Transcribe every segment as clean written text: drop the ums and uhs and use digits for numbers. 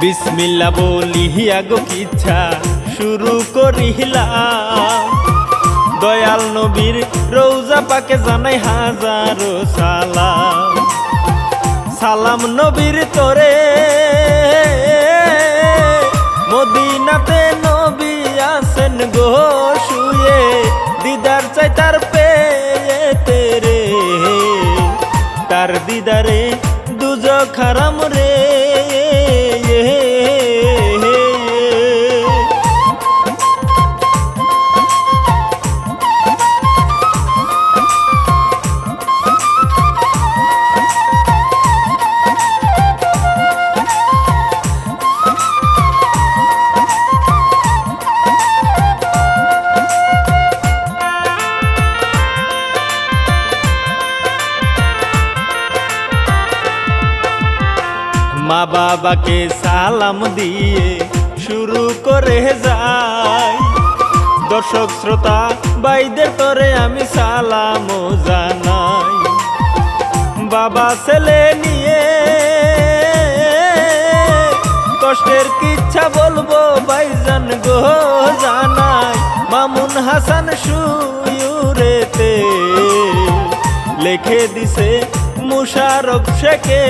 বিসমিল্লাহ বলিয়া গো কিচ্ছা শুরু করিলাম। দয়াল নবীর রওজা পাকে জানাই হাজারো সালাম। সালাম নবীর তোরে মদিনাতে নবী আছেন গো শুয়ে, দিদার চাই তার পেয়েতে রে, তার দিদারে দুজখ হারাম রে। মা বাবাকে সালাম দিয়ে শুরু করে যাই, দর্শক শ্রোতা ভাইদের তরে আমি সালাম জানাই। বাবা ছেলে নিয়ে কষ্টের কিচ্ছা বলবো ভাইজান গো জানাই। মামুন হাসান সুয়ুরেতে লিখে দিছে মুশারফ শেখে।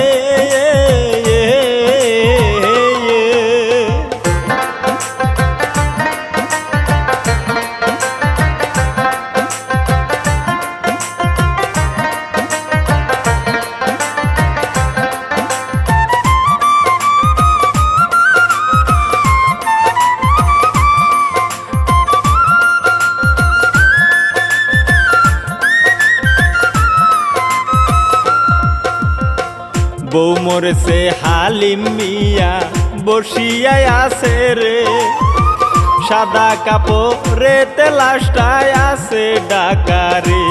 বউ মরেছে হালিম মিয়া বসিয়ায় আছে রে, সাদা কাপড়েতে লাশটায় আছে ডাকারে।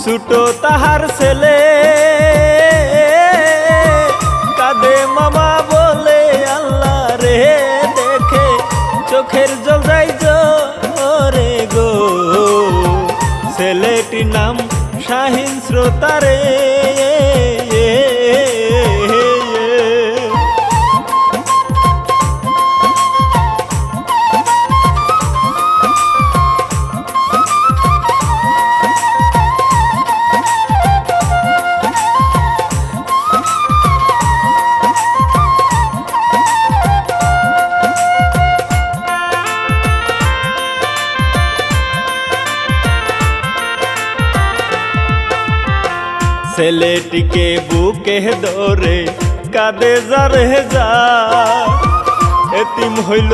ছোটো তাহার ছেলে কাঁদে মামা বলে আল্লাহ রে, দেখে চোখের জল যাই জোরে গো। ছেলেটির নাম শাহিন শ্রোতারে। ছেলেটিকে বুকে ধরে কাঁদে যারে যা, এতিম হইল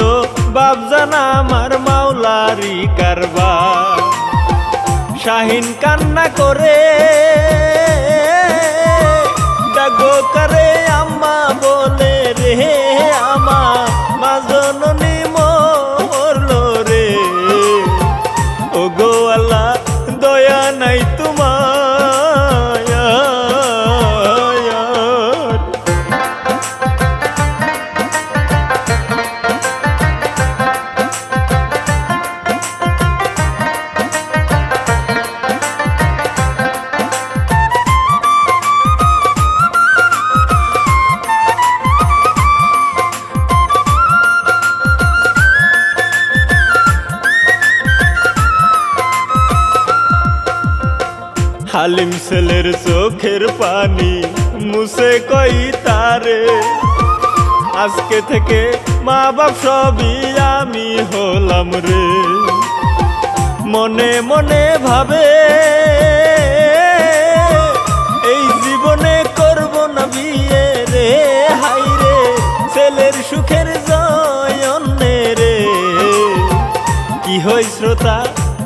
বাপ জানা আমার মাওলারি কারবার। শাহিন কান্না করে ডাগো করে আম্মা বলে রে, আমার মা জননী মরলো রে। ও গো আল্লাহ দয়া নাই তোমার। হালিম ছেলের চোখের পানি মুছে কই তারে, আজকে থেকে মা বাপ সবই আমি হলাম রে। মনে মনে ভাবে এই জীবনে করব না বিয়ে রে, হাই রে ছেলের সুখের জয়নে রে। কি হই শ্রোতা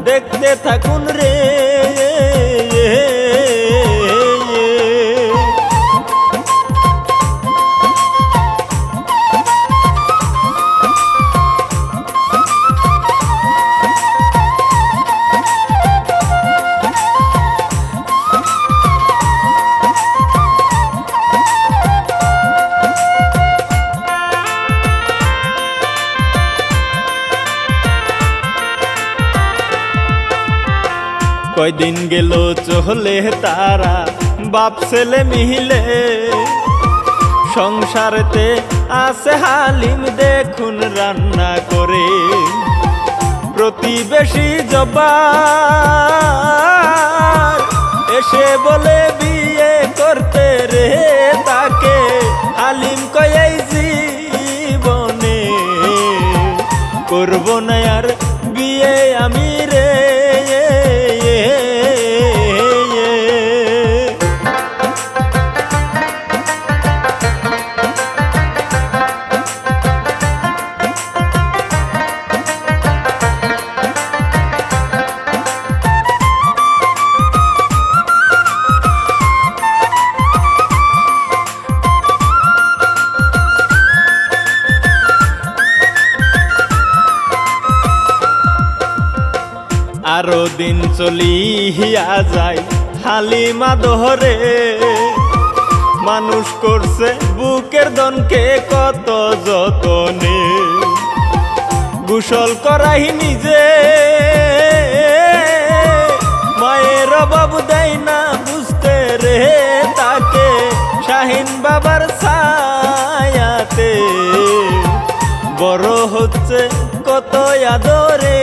দেখতে থাকুন রে। কয়দিন গেল চলে তারা বাপ ছেলে মিলে, সংসারেতে আছে হালিম দেখুন রান্না করে। প্রতিবেশী জব্বার এসে বলে বিয়ে করতে রে, তাকে হালিম কয় এই জীবনে করব না আর বিয়ে আমি রে। আরো দিন চলিয়া যায় হালিমা দোহরে, মানুষ করছে বুকের দনকে কত যতনে। গোসল করাই নিজে মায়ের অভাব দেয় না বুঝতে রে, তাকে শাহিন বাবার ছায়াতে বড় হচ্ছে কত আদরে।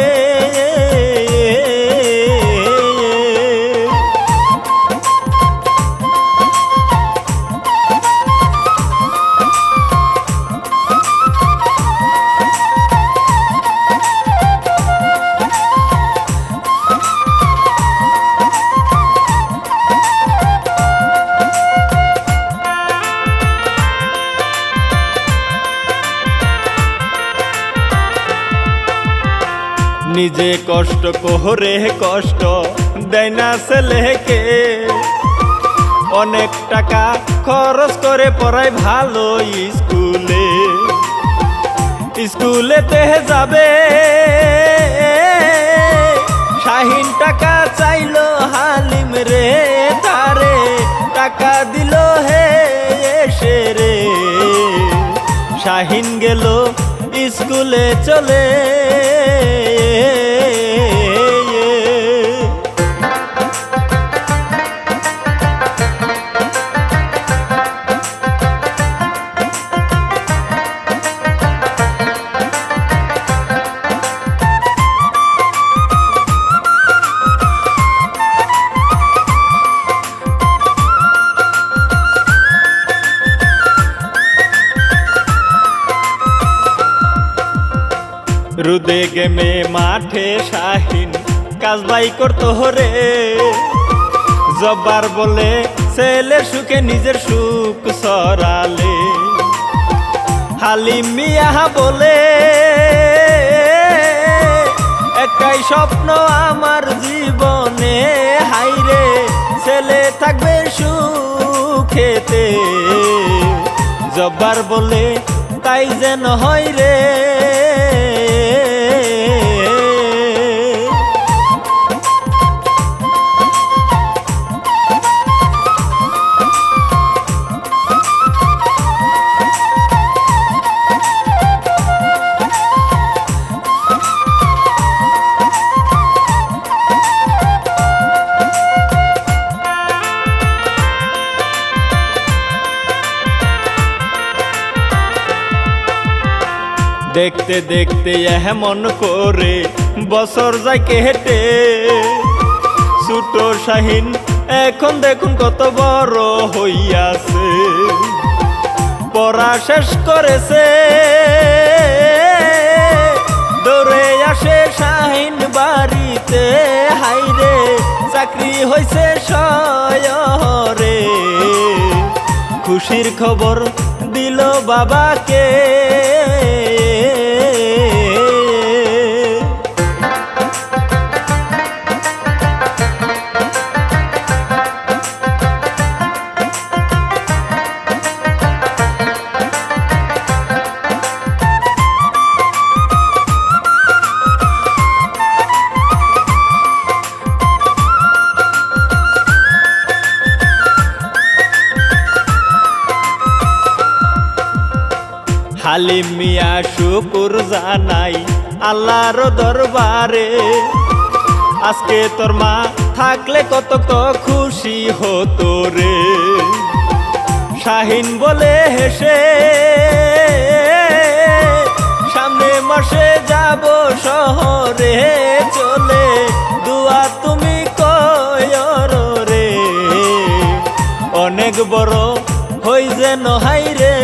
নিজে কষ্ট করে কষ্ট দেয় না ছেলেকে, অনেক টাকা খরচ করে পড়ায় ভালো স্কুলে। স্কুলেতে যাবে শাহিন টাকা চাইলো হালিম রে, তারে টাকা দিল হে এসে রে। শাহিন গেল স্কুলে চলে। রুদে গেমে মাঠে শাহিন কাজবাই করতো রে, জব্বার বলে ছেলের সুখে নিজের সুখ সরালে। হালিম মিয়া বলে একটাই স্বপ্ন আমার জীবনে, হাইরে ছেলে থাকবে সুখেতে। জব্বার বলে তাই যেন হয় রে। দেখতে দেখতে এমন করে বছর যায় কেটে, ছোট শাহিন এখন দেখুন কত বড় হইয়াছে। পড়া শেষ করেছে দৌড়ে আসে শাহিন বাড়িতে, হাইরে চাকরি হইছে শহরে। খুশির খবর দিল বাবাকে। হালিম মিয়া শুকুর জানাই আল্লাহর দরবারে, আজকে তোর মা থাকলে কত খুশি হতো রে। শাহিন বলে হেসে মাসে যাব শহরে চলে, দুয়া তুমি কয়র রে, অনেক বড় হই যেন হাই রে।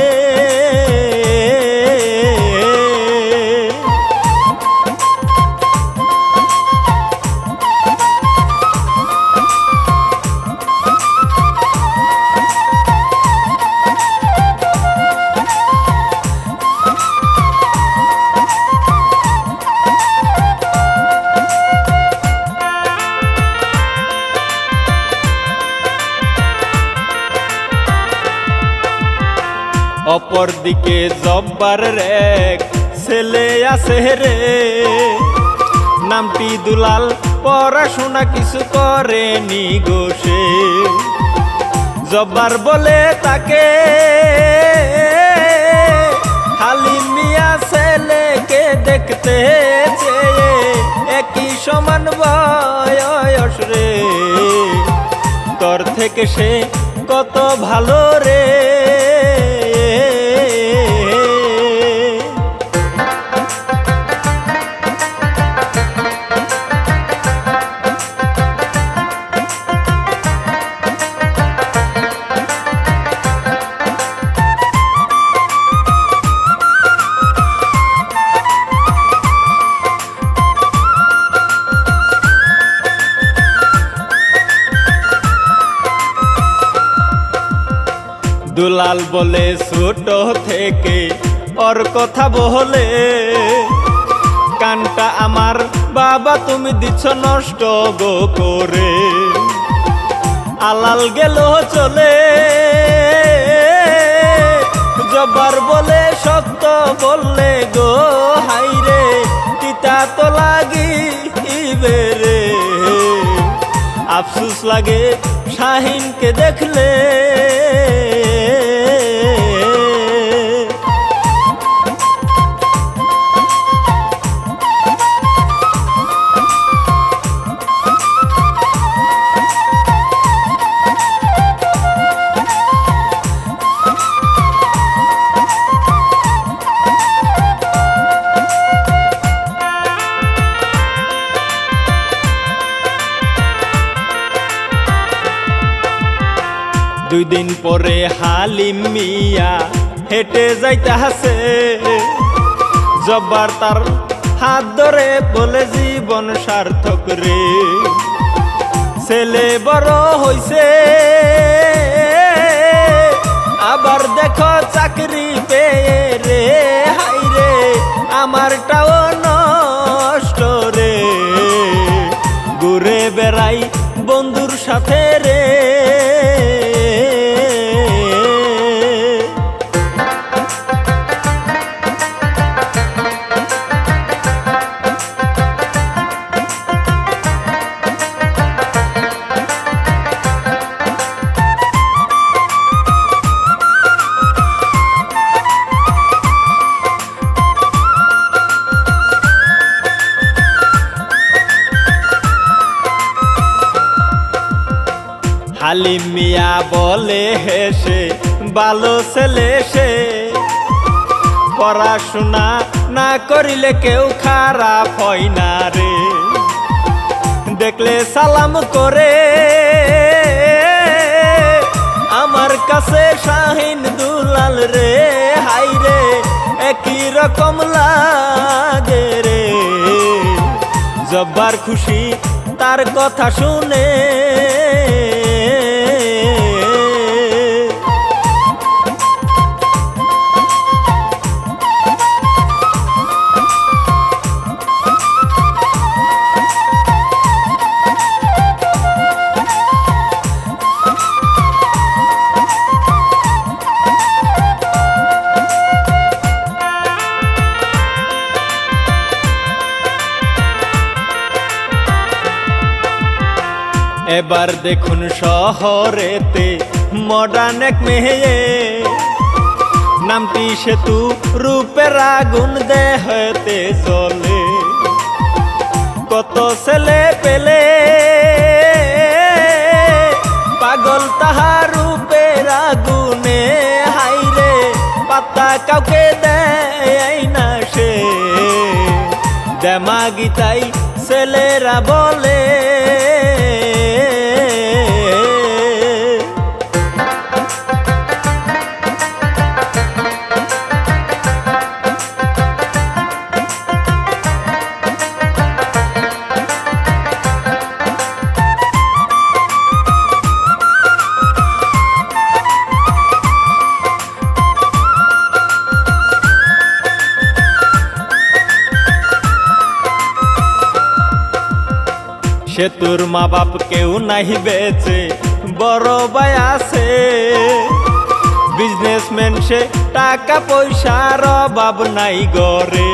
অপর দিকে জব্বার এক ছেলে আছে রে, নামটি দুলাল, পড়াশোনা কিছু করেনি গো সে। জব্বার বলে তাকে হালিম মিয়া ছেলেকে দেখতে চেয়ে, একই সমান বয়স রে, তোর থেকে সে কত ভালো রে। দুলাল বলে ছোট থেকে ওর কথা বলে, কানটা আমার বাবা তুমি দিচ্ছ নষ্ট গো করে। আলাল গেল চলে, জব্বার বলে সত্য বললে গো হাই রে, তিতা তো লাগিবে রে। আফসোস লাগে শাহিনকে দেখলে, দুই দিন পরে হালিম মিয়া হেঁটে যাইতাছে, জব্বার তার হাত ধরে বলে জীবন সার্থক রে, ছেলে বড় হইছে আবার দেখো চাকরি পেয়ে রে, হাই রে আমারটাও নষ্ট রে, ঘুরে বেড়াই বন্ধুর সাথে রে। হালিম মিয়া বলে হেসে ভালো ছেলে সে, পড়াশোনা না করিলে কেউ খারাপ হয় না রে, দেখলে সালাম করে আমার কাছে শাহিন দুলাল রে, হাই রে একই রকম লাগে রে। জব্বার খুশি তার কথা শুনে, এবার দেখুন শহরেতে মডার্ন এক মেয়ে, নামটি সেতু, রূপের আগুন দেহতে জ্বলে, কত ছেলে পেলে পাগল তাহার রূপের আগুনে, হাই রে পাত্তা কাউকে দেয় না সে। প্রেমা গীতাই ছেলেরা বলে। সে তোর মা বাপ কেউ নাহি বেচে, বড় ভাই আছে বিজনেসম্যান, সে টাকা পয়সার অভাব নাই গরে।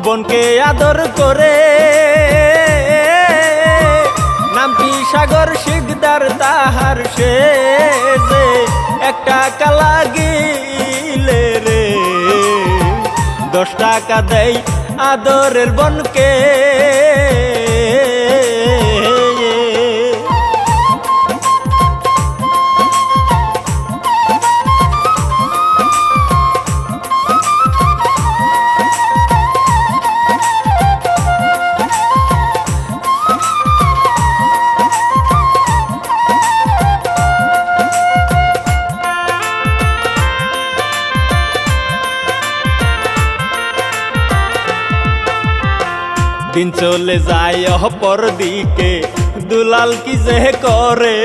বোনকে আদর করে নামটি সাগর শিকদার তাহার, সে যে একটা কালা গিলে রে 10 টাকা দেয় আদরের বোনকে। দিন চলে যায় অপর দিকে, দুলাল কি যে করে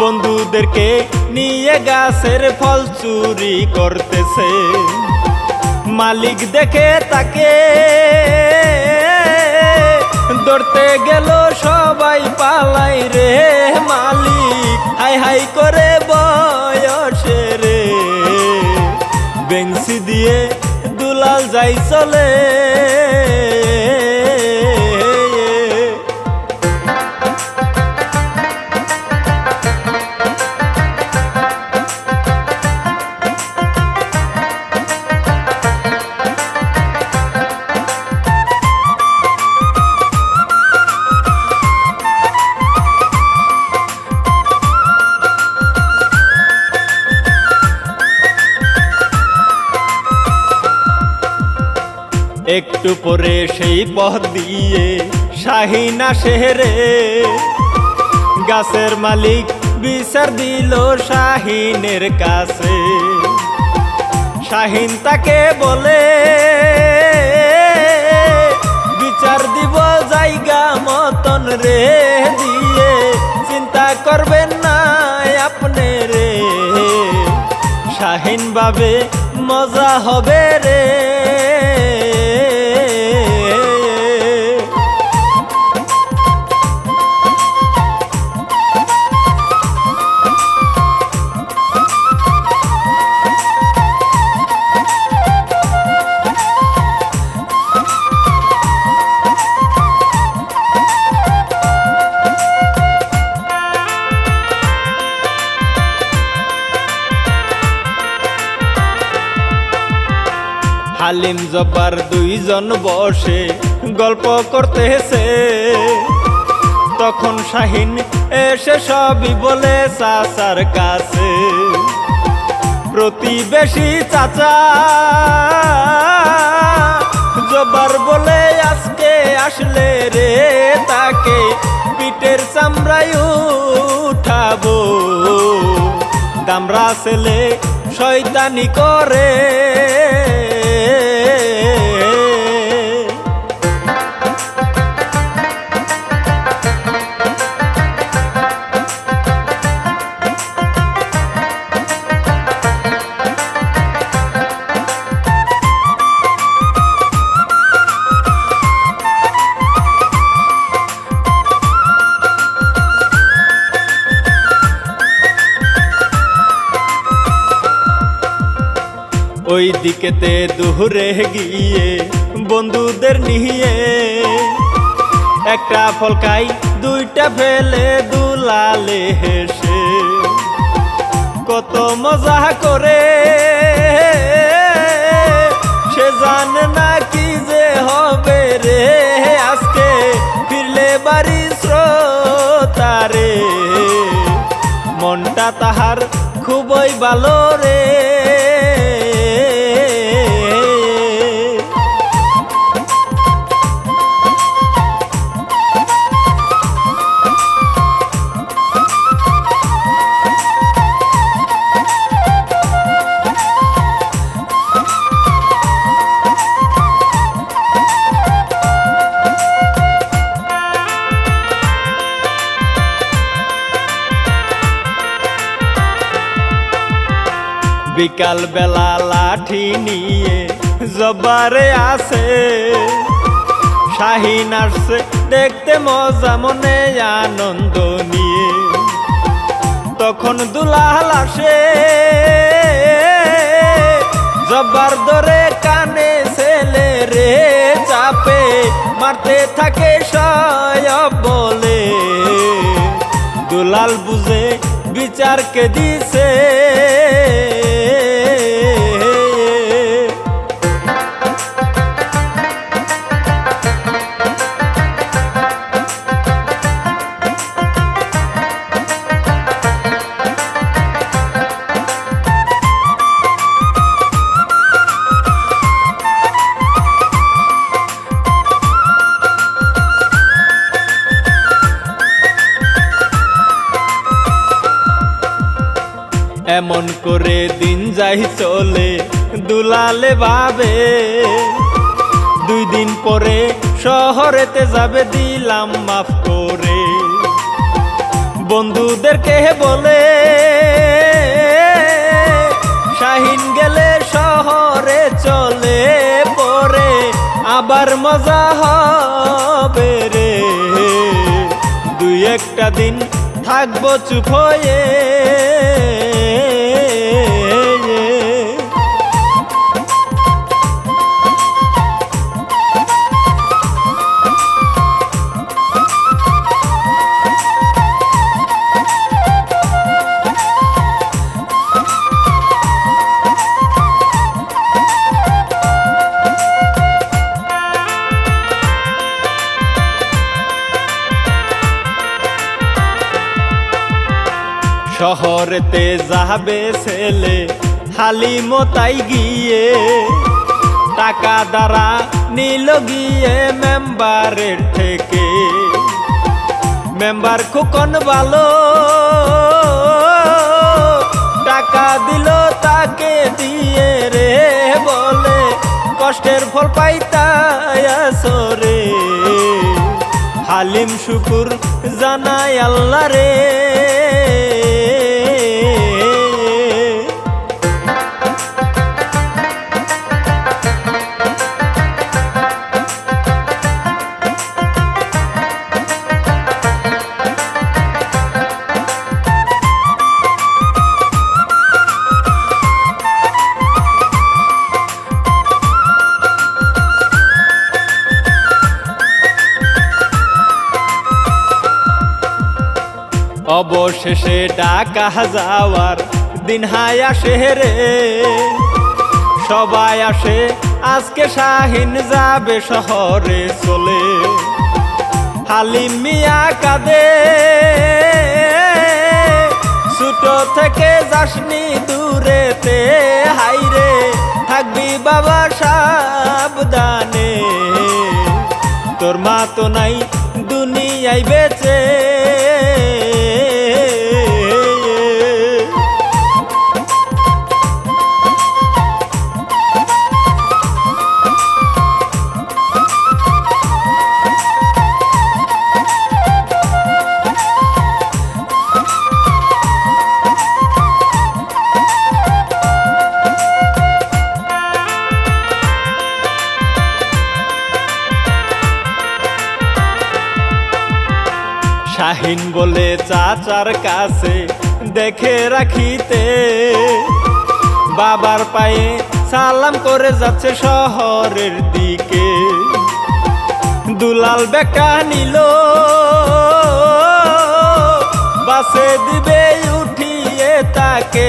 বন্ধুদেরকে নিয়ে গাছের ফল চুরি করতেছে। মালিক দেখে তাকে ধরতে গেল, সবাই পালাই রে। মালিক হাই হাই করে বয়সে রে, বেঞ্চি দিয়ে দুলাল যাই চলে। একটু পরে সেই পথ দিয়ে শাহিন আসে রে, গাছের মালিক বিচার দিল শাহিনের কাছে। শাহিন তাকে বলে বিচার দিব জায়গা মতন রে, দিয়ে চিন্তা করবেন না আপনি রে। শাহিন ভাবে মজা হবে রে। হালিম জব্বার দুইজন বসে গল্প করতেছে, তখন শাহিন এসে সবই বলে চাচার কাছে। প্রতিবেশী চাচা জব্বার বলে আজকে আসলে রে, তাকে পিঠের চামড়ায় উঠাবো। দামরা ছেলে শয়তানি করে। ওই দিকেতে দূরে গিয়ে বন্ধুদের নিয়ে একটা ফল খাই, 2টা ফেলে দুলালে হেসে কত মজা করে। সে জানে না কি যে হবে রে, আজকে ফিরলে বাড়ি শ্রোতারে। মনটা তাহার খুবই ভালো রে। বিকাল বেলা লাঠি নিয়ে জবারে আসে, শাহিন আসছে দেখতে মজা মনে আনন্দ নিয়ে। তখন দুলাল আসে জব্বার ধরে কানে ছেলে রে চাপে মারতে থাকে সয়ব বলে। দুলাল বুঝে বিচারকে দিছে, এমন করে দিন যাই চলে দুলালে ভাবে 2 দিন পরে শহরেতে যাবে দিলাম মাফ করে। বন্ধুদেরকে বলে শাহিন গেলে শহরে চলে পরে আবার মজা হবে রে। 2-1টা দিন থাকবো চুপ হয়ে, শহরেতে যাবে ছেলে হালিমও তাই গিয়ে, টাকা দ্বারা নিল গিয়ে মেম্বারের থেকে। মেম্বার খুকন ভালো টাকা দিল তাকে দিয়ে রে, বলে কষ্টের ফল পাইতাই আসরে। হালিম শুকুর জানাই আল্লাহ রে। অবশেষে ঢাকা যাওয়ার দিন হায় আসে রে, সবাই আসে আজকে শাহিন যাবে শহরে চলে। হালিম মিয়া কাঁদে ছোট থেকে যাসনি দূরেতে, হাইরে থাকবি বাবা সাবধানে। তোর মা তো নাই দুনিয়ায় বেঁচে, শাহিন বলে চাচার কাছে দেখে রাখিতে, বাবার পায়ে সালাম করে যাচ্ছে শহরের দিকে। দুলাল বেটা নিল বাসে দিবে উঠিয়ে তাকে,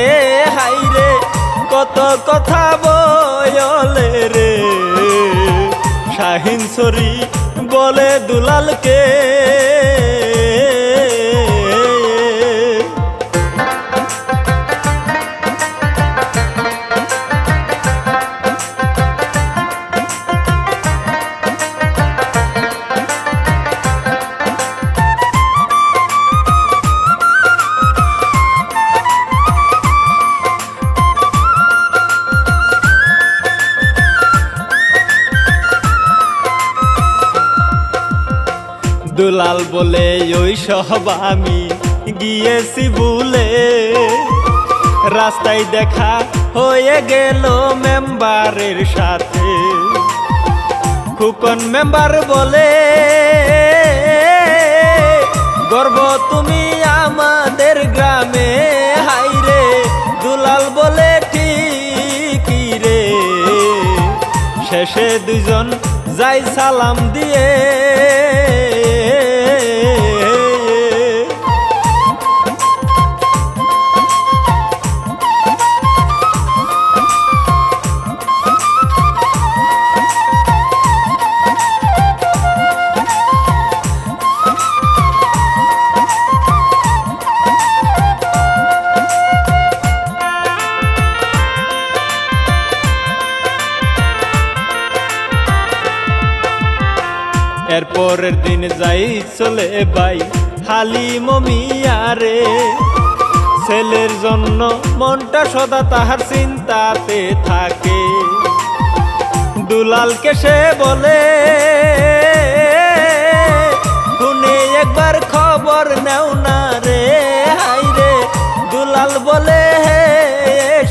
হাইরে কত কথা বলে রে। শাহিন সরি বলে দুলালকে, দুলাল বলে ওই সব আমি গিয়েছি ভুলে, রাস্তায় দেখা হয়ে গেল মেম্বারের সাথে। খুকন মেম্বার বলে, গর্ব তুমি আমাদের গ্রামে, হাইরে দুলাল বলে ঠিকই রে। শেষে দুজন যাই সালাম দিয়ে, এরপরের দিন যাই চলে বাই হালিম মিয়ারে। ছেলের জন্য মনটা সদা তাহার চিন্তাতে থাকে। দুলালকে সে বলে, শুনে একবার খবর নেও না রে, হাইরে দুলাল বলে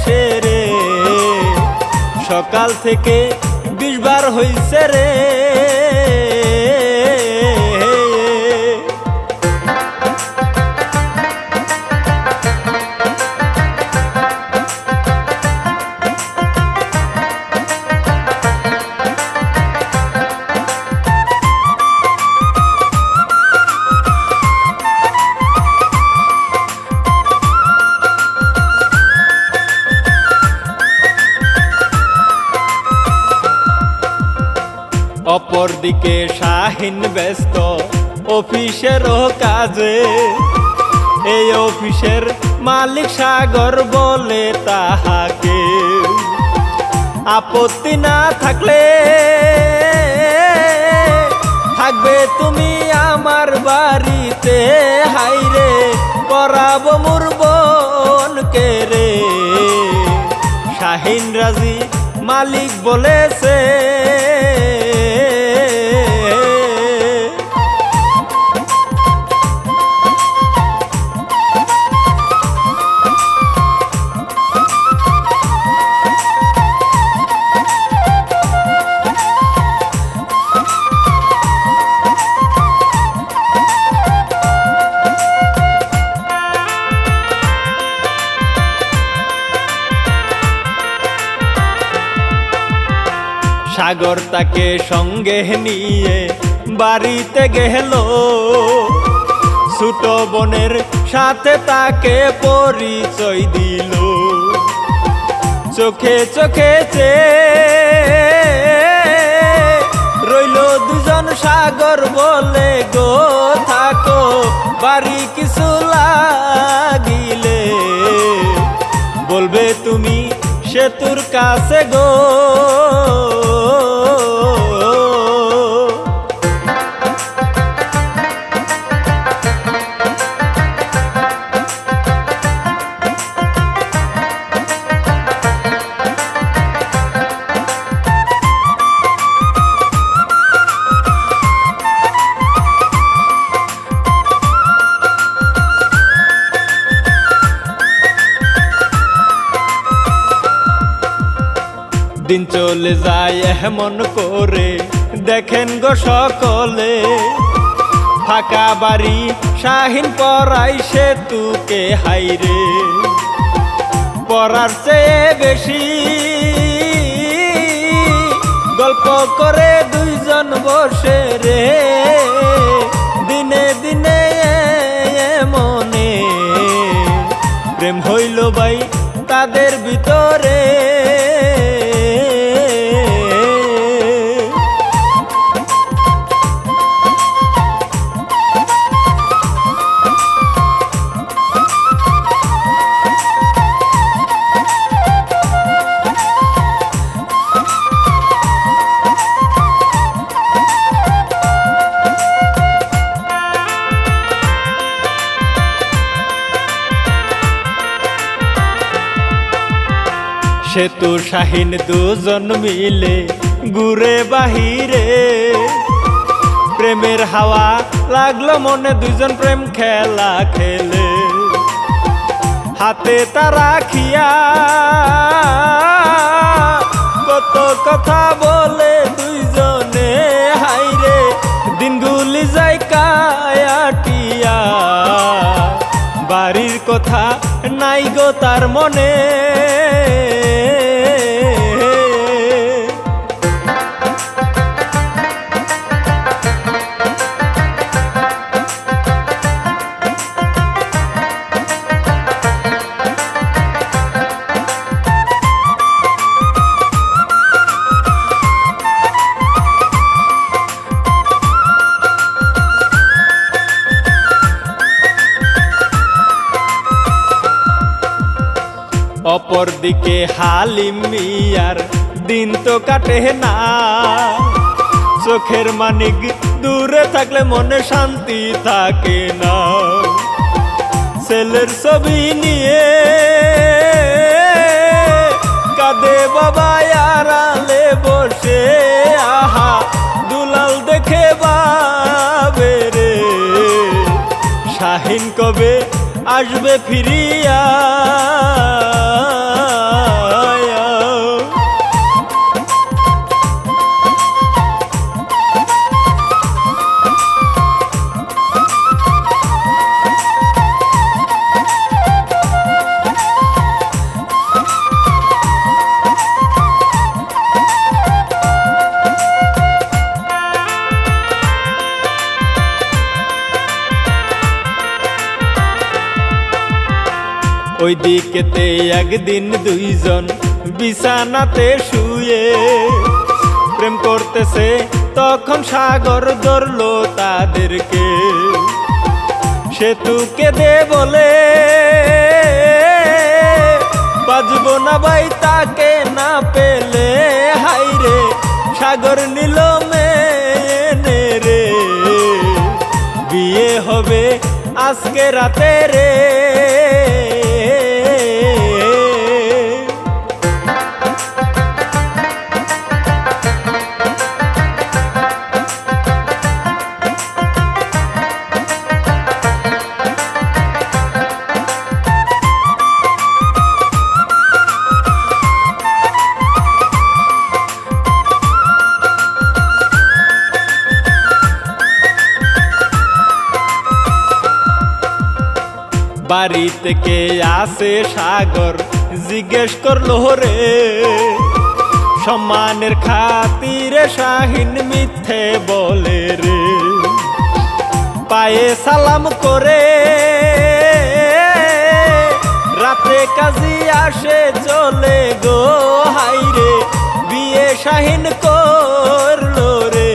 সে রে, সকাল থেকে 20 বার হইছে রে। অপরদিকে শাহিন ব্যস্ত অফিসেরও কাজে। এই অফিসের মালিক সাগর বলে তাহাকে, আপত্তি না থাকলে থাকবে তুমি আমার বাড়িতে, হাইরে পরাবো মোর বোনকে রে। শাহিন রাজি মালিক বলেছে, সাগর তাকে সঙ্গে নিয়ে বাড়িতে গেল। ছোট বোনের সাথে তাকে পরিচয় দিল। চোখে চোখে রইল দুজন। সাগর বলে, গো থাকো বাড়ি কিছু লাগিলে, বলবে তুমি সেতুর কাছে গো। দিন চলে যায় এমন করে, দেখেন গো সকলে ফাঁকা বাড়ি শাহিন পড়াই সেতুকে, হাইরে পড়ার চেয়ে বেশি গল্প করে দুইজন বসে রে। দিনে দিনে মনে প্রেম হইল ভাই তাদের ভিতরে। সেতু শাহিন দুজন মিলে ঘুরে বাহিরে, প্রেমের হাওয়া লাগলো মনে, দুজন প্রেম খেলা খেলে। হাতে তারা খিয়া কত কথা বলে দুইজনে, হাইরে দিনগুলি যায় কায়াটিয়া, বাড়ির কথা নাই গো তার মনে। অপর দিকে হালিম মিয়ার দিন তো কাটে না, চোখের মানিক দূরে থাকলে মনে শান্তি থাকে না। ছেলের ছবি নিয়ে কাঁদে বাবা আড়ালে বসে, আহা দুলাল দেখে বাবে রে, শাহিন কবে আসবে ফিরিয়া। ওই দিকেতে একদিন দুইজন বিছানাতে শুয়ে প্রেম করতেছে, তখন সাগর ধরলো তাদেরকে। সেতুকে দে বলে বাজবো না ভাই তাকে না পেলে, হাইরে সাগর নিল মেনে রে, বিয়ে হবে আজকে রাতে রে। বাড়ি থেকে আসে সাগর জিজ্ঞেস করলো রে, সম্মানের খাতিরে শাহিন মিথ্যে বলে রে, পায়ে সালাম করে রাতে কাজী আসে চলে গো, হাইরে বিয়ে শাহিন করলো রে,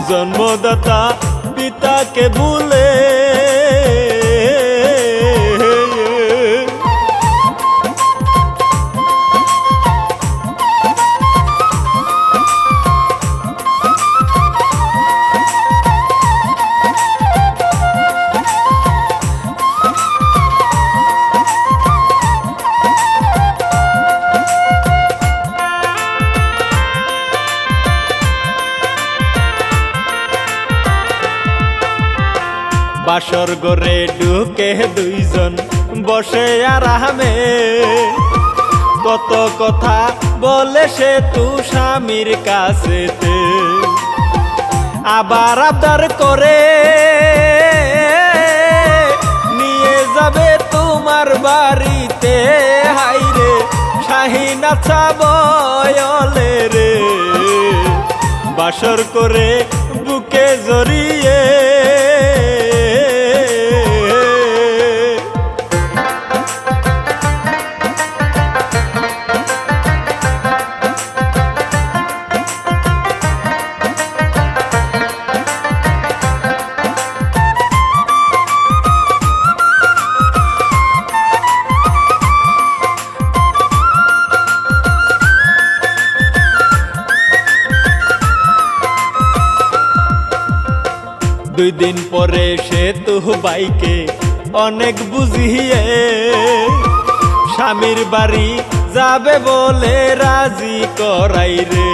জন্মদাতা পিতাকে ভুলে। বাসর ঘরে ঢুকে দুইজন বসে আরামে, কত কথা বলে সে তু স্বামীর কাছেতে, আবার আবদার করে নিয়ে যাবে তোমার বাড়িতে, হাইরে শাহিন আচ্ছা বয়লে রে, বাসর করে বুকে জড়িয়ে। দুই দিন পরে সে তো বাইকে অনেক বুঝিয়ে স্বামীর বাড়ি যাবে বলে রাজি করাই রে,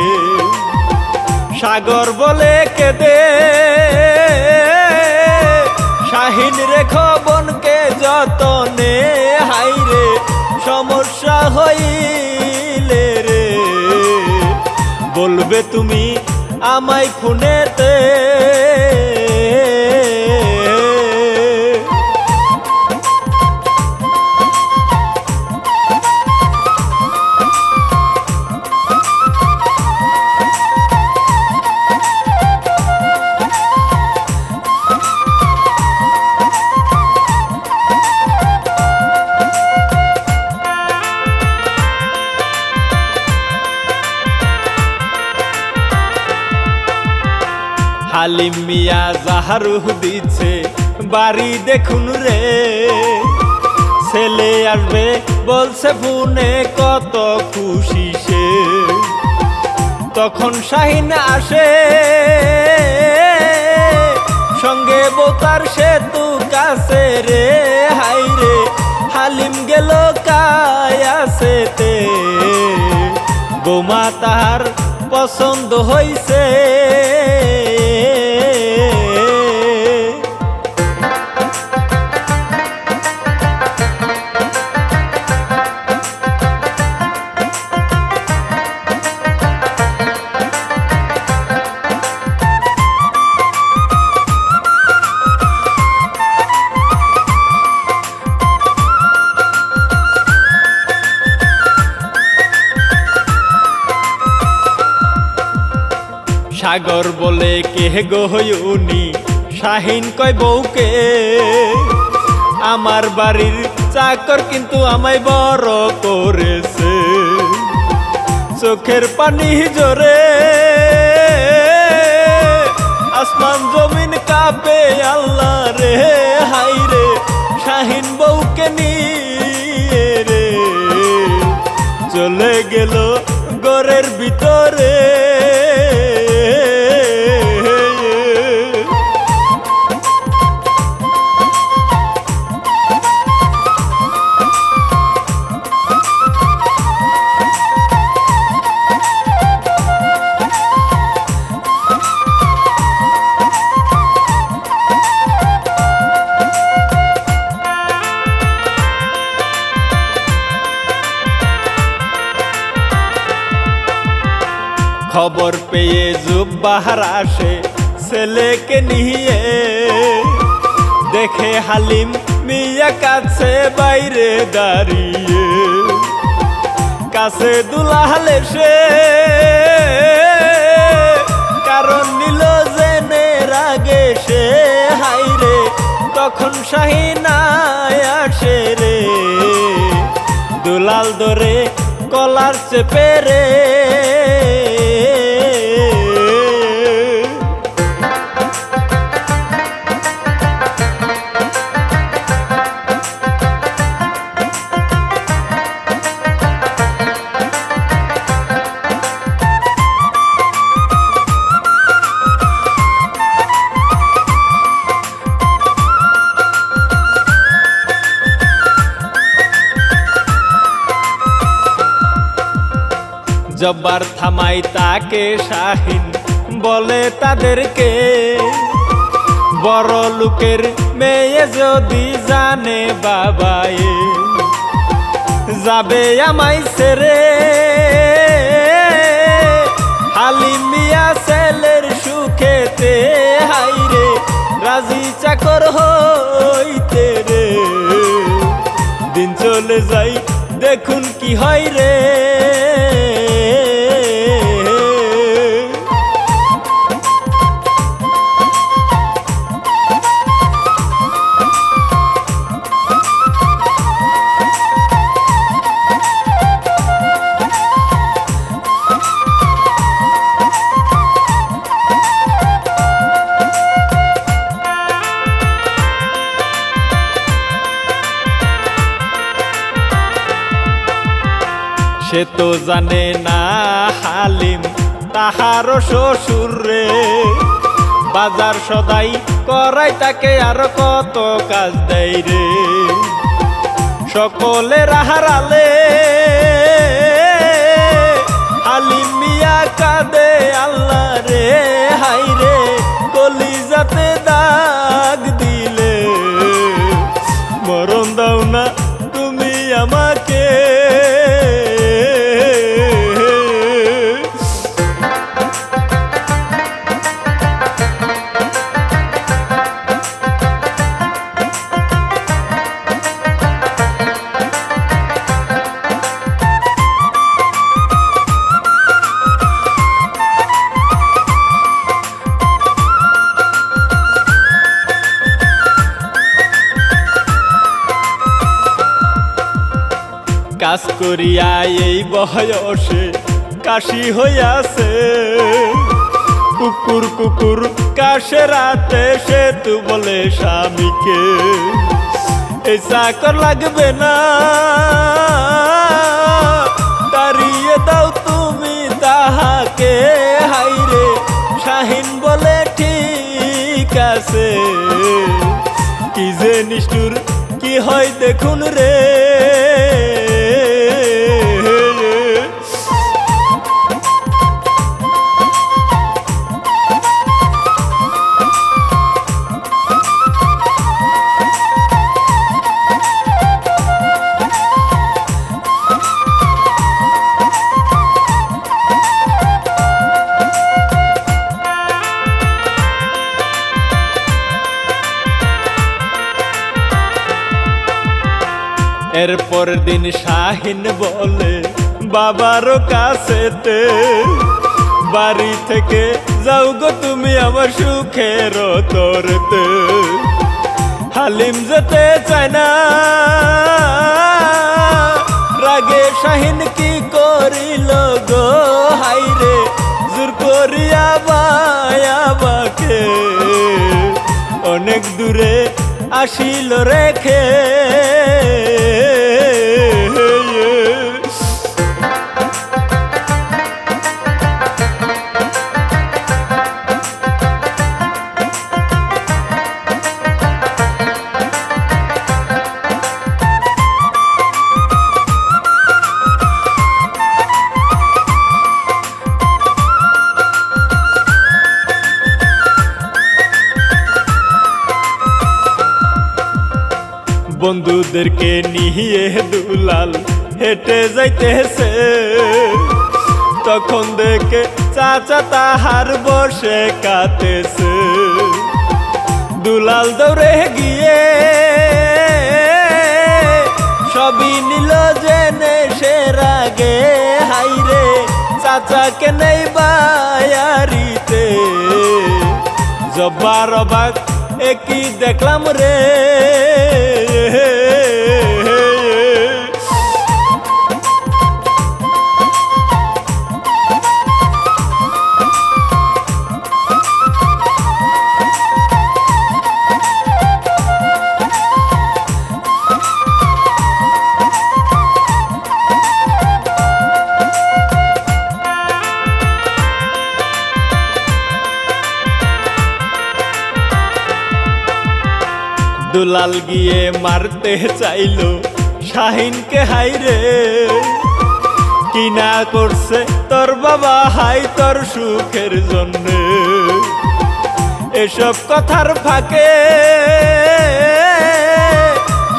সাগর বলে কেঁদে শাহিন রেখো বোনকে যতনে, তুমি আমায় খুনেতে। হালিম মিয়া জাহারু দিচ্ছে বাড়ি দেখুন রে, ছেলে আসবে বলছে ফোনে কত খুশি সে। তখন শাহিন আসে সঙ্গে বোতার সেতু কাছে রে, হাই রে হালিম গেল কায়াসেতে। বোমা তাহার পছন্দ হইছে, সাগর বলে কে গহয়ুনি, শাহিন কয় বউকে আমার বাড়ির চাকর কিন্তু আমায় বড় করেছে। চোখের পানি জোরে আসমান জমিন কাঁপে আল্লাহ রে, হাই রে শাহিন বউকে নিয়ে রে চলে গেল ঘরের ভিতরে। খবর পেয়ে জুব্বার আসে ছেলেকে নিয়ে, দেখে হালিম মিয়া কাছে বাইরে দাঁড়িয়ে। কাছে দুলাল এসে কারণ নিল জেনে রাগে সে, হাই রে তখন শাহিন আসে রে, দুলাল ধরে কলার চেপে রে। জব্বার থামাই তাকে শাহিন বলে তাদেরকে, বড় লোকের মেয়ে যদি জানে বাবায়ে যাবে আমায় ছেড়ে। হালিম মিয়া ছেলের সুখেতে, হাই রে রাজি চাকর হইতে রে। দিন চলে যাই দেখুন কি হয় রে। সে তো জানে না হালিম তাহার শ্বশুর রে, বাজার সদাই করাই তাকে আর কত কাজ দেয় রে। সকলের হারালে হালিম মিয়া কাঁদে আল্লাহ রে, হাই রে কলিজাতে দাগ দিলে। মরণ দাও না তুমি আমাকে, কাজ করিয়া এই বয়সে কাশি হইয়াছে। কুকুর কুকুর কাশে রাতে সে তু বলে স্বামীকে, এই চাকর লাগবে না, তাড়িয়ে দাও তুমি তাহাকে। হাইরে শাহিন বলে ঠিক আছে, কি যে নিষ্ঠুর কি হয় দেখুন রে। এরপর দিন শাহিন বলে বাবারও কাছেতে, বাড়ি থেকে যাও গো তুমি আমার সুখের তরতে। হালিম যেতে চায় না, রাগে শাহিন কি করিল গো। হাইরে জোর করিয়া বায়াবাকে অনেক দূরে আসিল রেখে। বন্ধুদেরকে নিয়ে দুলাল হেঁটে যাইতেছে, তখন দেখে চাচা তাহার বসে কাঁদেছে। দুলাল দৌড়ে গিয়ে সবই নিল জেনে সে রাগে। হাইরে চাচাকে নেই বায়ারিতে, জব্বার অবাক একই দেখলাম রে। দুলাল গিয়ে মারতে চাইলো শাহিনকে। হাইরে কি না করছে তোর বাবা, হাই তোর সুখের জন্যে। এসব কথার ফাঁকে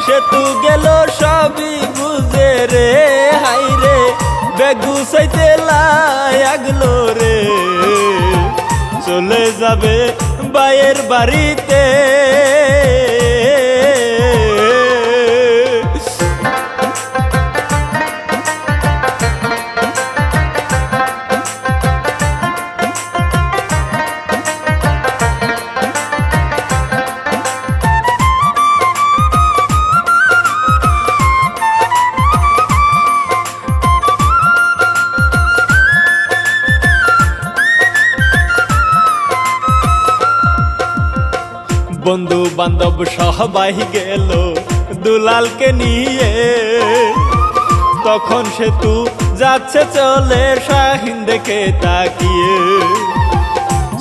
সে তু গেল সবই বুঝে রে। হাইরে বেগুসাইতে লাগলো রে, চলে যাবে বাইয়ের বাড়িতে। বন্ধু বান্ধব সবাই গেল দুলালকে নিয়ে, তখন সে তু যাচ্ছে চলে শাহিন দেখে তাকিয়ে।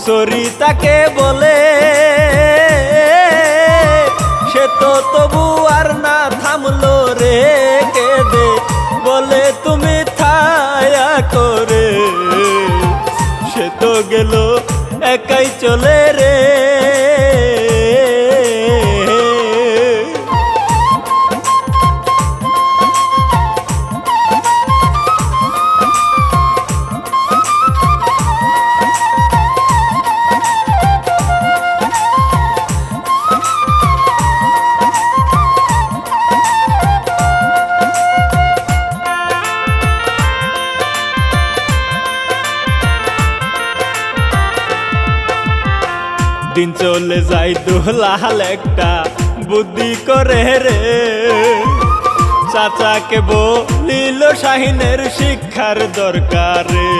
সরিতাকে বলে সে তো তবু আর না থামলো রে, কেঁদে বলে তুমি থায়া করে। সে তো গেল একাই চলে রে। দিন চলে যাই দুলাল একটা বুদ্ধি করে রে, চাচাকে বলিল শাহিনের শিক্ষার দরকারে।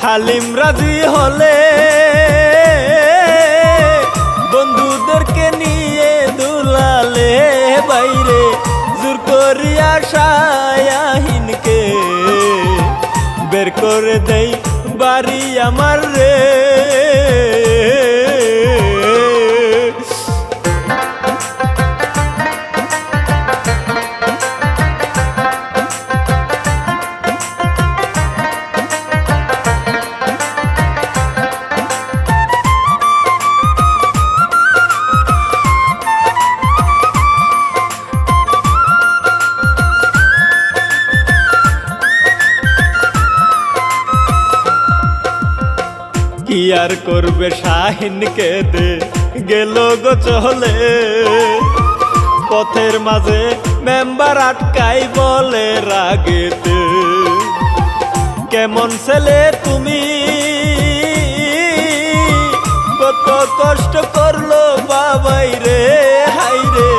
হালিম রাজি হলে বন্ধুদেরকে নিয়ে দুলালে বাইরে জোর করিয়া শাহিনকে বের করে দেই বাড়ি আমার রে। কি আর করবে শাহিনকে দে গেল গো চলে। পথের মাঝে মেম্বার আটকাই বলে রাগেতে, কেমন ছেলে তুমি, কত কষ্ট করলো বাবাই রে, হাই রে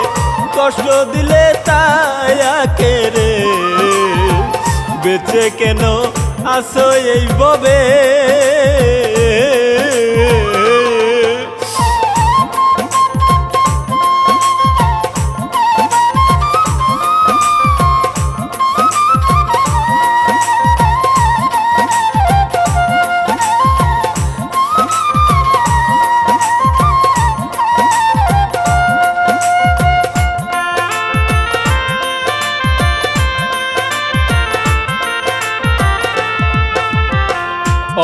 কষ্ট দিলে তায়াকে রে, বেঁচে কেন আসো এই ববে।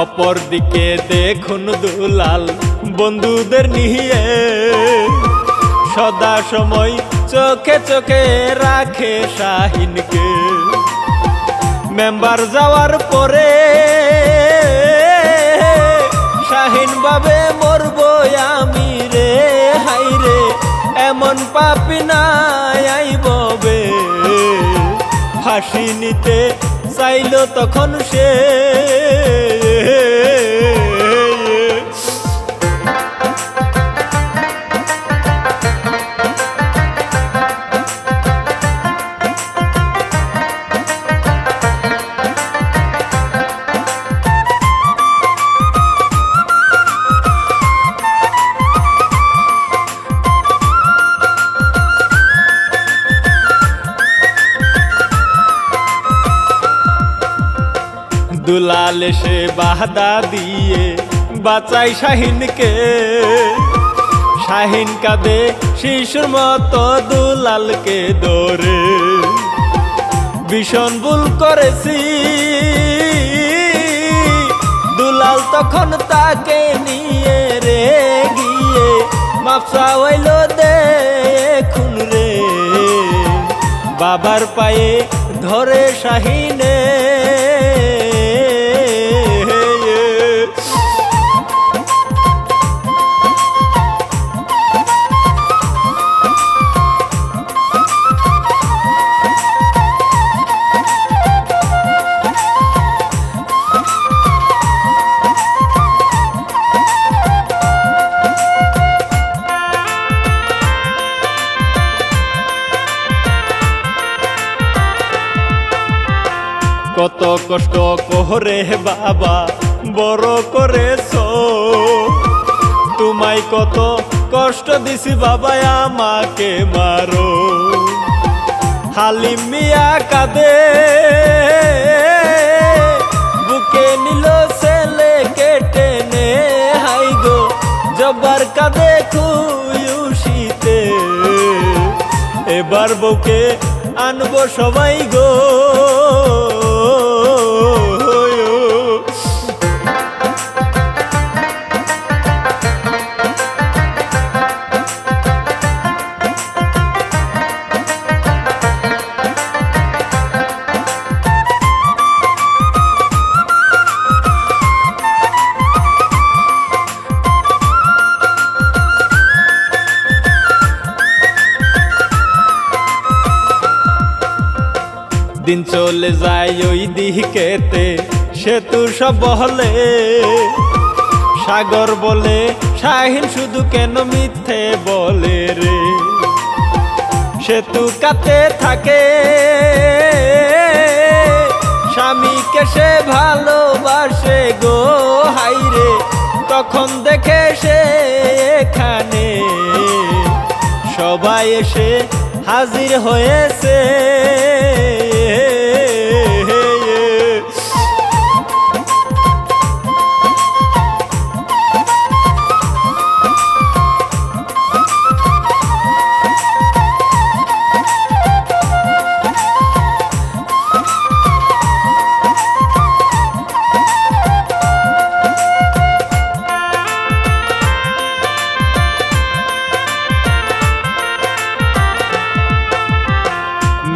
অপর দিকে দেখুন দুলাল বন্ধুদের নিয়ে সদা সময় চোখে চোখে রাখে শাহিনকে। মেম্বার যাওয়ার পরে শাহিন ভাবে মরবো আমি রে, হাই রে এমন পাপি নাই ববে। ফাঁসি নিতে চাইল তখন সে, দুলাল এসে বাধা দিয়ে বাঁচাই শাহিনকে। শাহিন কাঁদে শিশুর মতো দুলালকে ধরে, ভীষণ ভুল করেছি। দুলাল তখন তাকে নিয়ে রে গিয়ে মাপসা হইল দেখুন রে, বাবার পায়ে ধরে শাহিনে। কত কষ্ট করে বাবা বড় করেছো, তোমায় কত কষ্ট দিছি বাবা আমাকে মারো। হালিম মিয়া কাঁদে বুকে নিল ছেলে কেটে নে, হাই গো জব্বার কাঁদে খুশিতে, এবার বউকে আনবো সবাই গো। দিন চলে যায় ওই দিকেতে, সেতু সব বলে সাগর বলে শাহিন শুধু কেন মিথ্যে বলে রে। সেতু কাতে থাকে, স্বামীকে সে ভালোবাসে গো হাইরে, তখন দেখে সে এখানে সবাই এসে হাজির হয়েছে।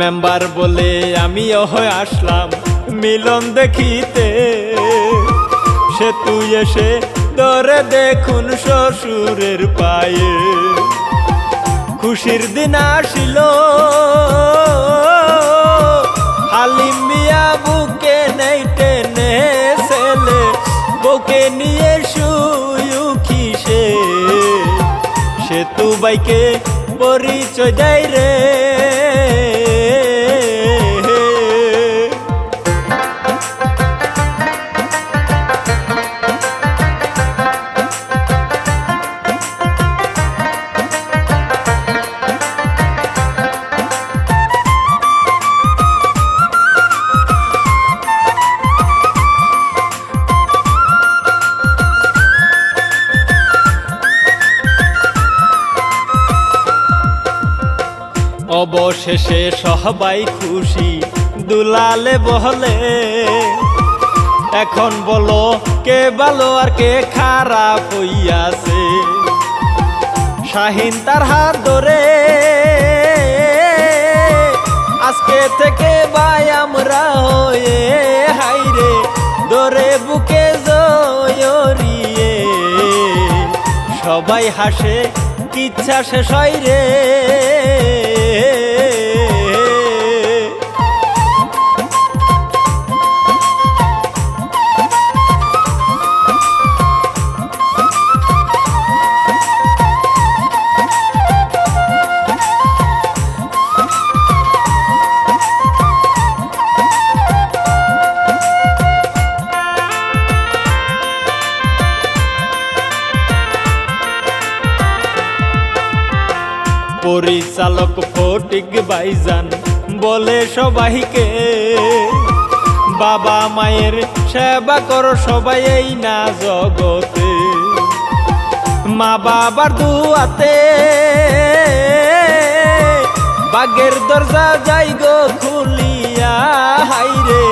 মেম্বার বলে আমিও আসলাম মিলন দেখিতে, সে তুই এসে ধরে দেখুন শ্বশুরের পায়ে। খুশির দিন আসিল, হালিম মিয়া বুকে নেই টেনে ছেলে বউকে নিয়ে সুখী সে তু বাইকে পরিচয় দেয় রে। অবশেষে সবাই খুশি দুলালে বহলে, এখন বলো কে ভালো আর কে খারাপ হইয়াছে। শাহিন তার হাত ধরে আজকে থেকে ভাই আমরা হয়ে হাইরে, ধরে বুকে জড়িয়ে সবাই হাসে, ইচ্ছা শেষ হয় রে। পরিচালক ফটিক ভাইজান বলে সবাইকে, বাবা মায়ের সেবা করো সবাই এই না জগতে। মা বাবার দুয়াতে বাগের দরজা যাই গো খুলিয়া হাইরে,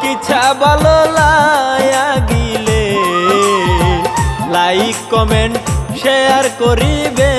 কিছা ভালো লায়া গিলে লাইক কমেন্ট শেয়ার করিবে।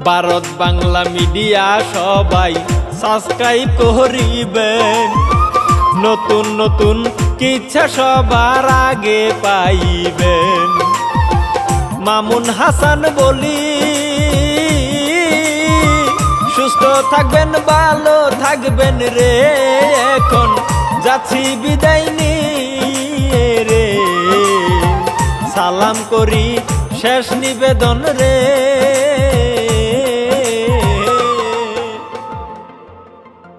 ভারত বাংলা মিডিয়া সবাই সাবস্ক্রাইব করিবেন, নতুন নতুন কিচ্ছা সবার আগে পাইবেন। মামুন হাসান বলি, সুস্থ থাকবেন ভালো থাকবেন রে, এখন যাচ্ছি বিদায় নিয়ে রে। সালাম করি শেষ নিবেদন রে।